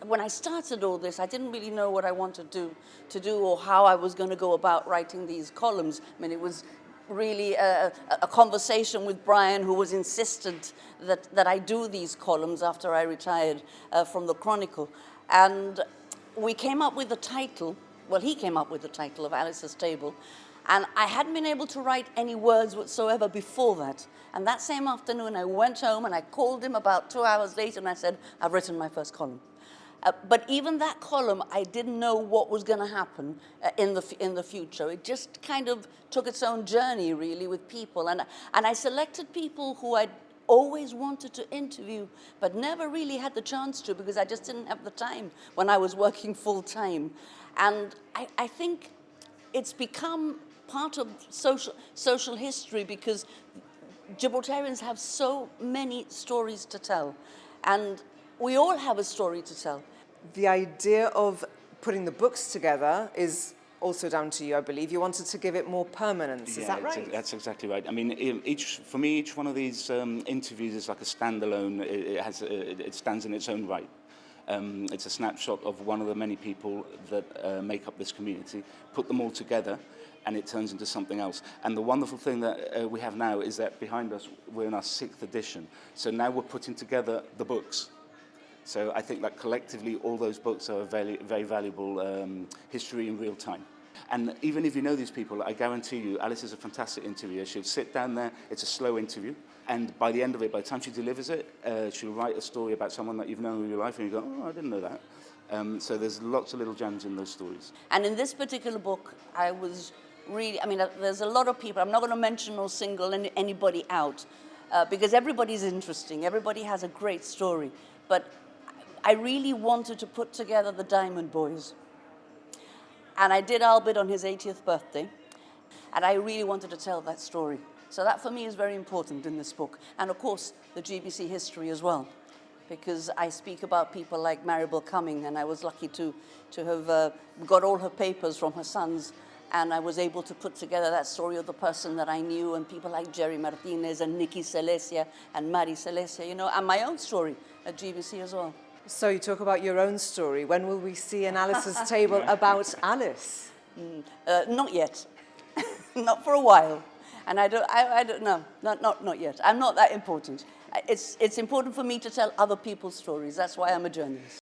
when I started all this, I didn't really know what I wanted to do or how I was going to go about writing these columns. I mean, it was really a conversation with Brian, who was insistent that I do these columns after I retired from the Chronicle. And we came up with the title, well, he came up with the title of Alice's Table, and I hadn't been able to write any words whatsoever before that. And that same afternoon, I went home and I called him about 2 hours later and I said, I've written my first column. But even that column, I didn't know what was going to happen in the future. It just kind of took its own journey, really, with people. And I selected people who I'd always wanted to interview, but never really had the chance to, because I just didn't have the time when I was working full time. And I think it's become part of social history, because Gibraltarians have so many stories to tell, and we all have a story to tell. The idea of putting the books together is also down to you, I believe. You wanted to give it more permanence, is that right? That's exactly right. I mean, for me, each one of these interviews is like a standalone. It stands in its own right. It's a snapshot of one of the many people that make up this community. Put them all together, and it turns into something else. And the wonderful thing that we have now is that behind us, we're in our 6th edition. So now we're putting together the books. So I think that collectively, all those books are a very, very valuable history in real time. And even if you know these people, I guarantee you, Alice is a fantastic interviewer. She'll sit down there, it's a slow interview, and by the end of it, by the time she delivers it, she'll write a story about someone that you've known in your life, and you go, oh, I didn't know that. So there's lots of little gems in those stories. And in this particular book, I was really, I mean, there's a lot of people. I'm not going to mention or single anybody out, because everybody's interesting. Everybody has a great story. But I really wanted to put together the Diamond Boys. And I did Albert on his 80th birthday. And I really wanted to tell that story. So that for me is very important in this book. And of course, the GBC history as well, because I speak about people like Maribel Cumming, and I was lucky to have got all her papers from her sons. And I was able to put together that story of the person that I knew, and people like Jerry Martinez and Nikki Celestia and Mari Celestia, you know, and my own story at GBC as well. So you talk about your own story. When will we see an Alice's Table about Alice? Not yet. Not for a while. And I don't know. Not yet. I'm not that important. It's important for me to tell other people's stories. That's why I'm a journalist.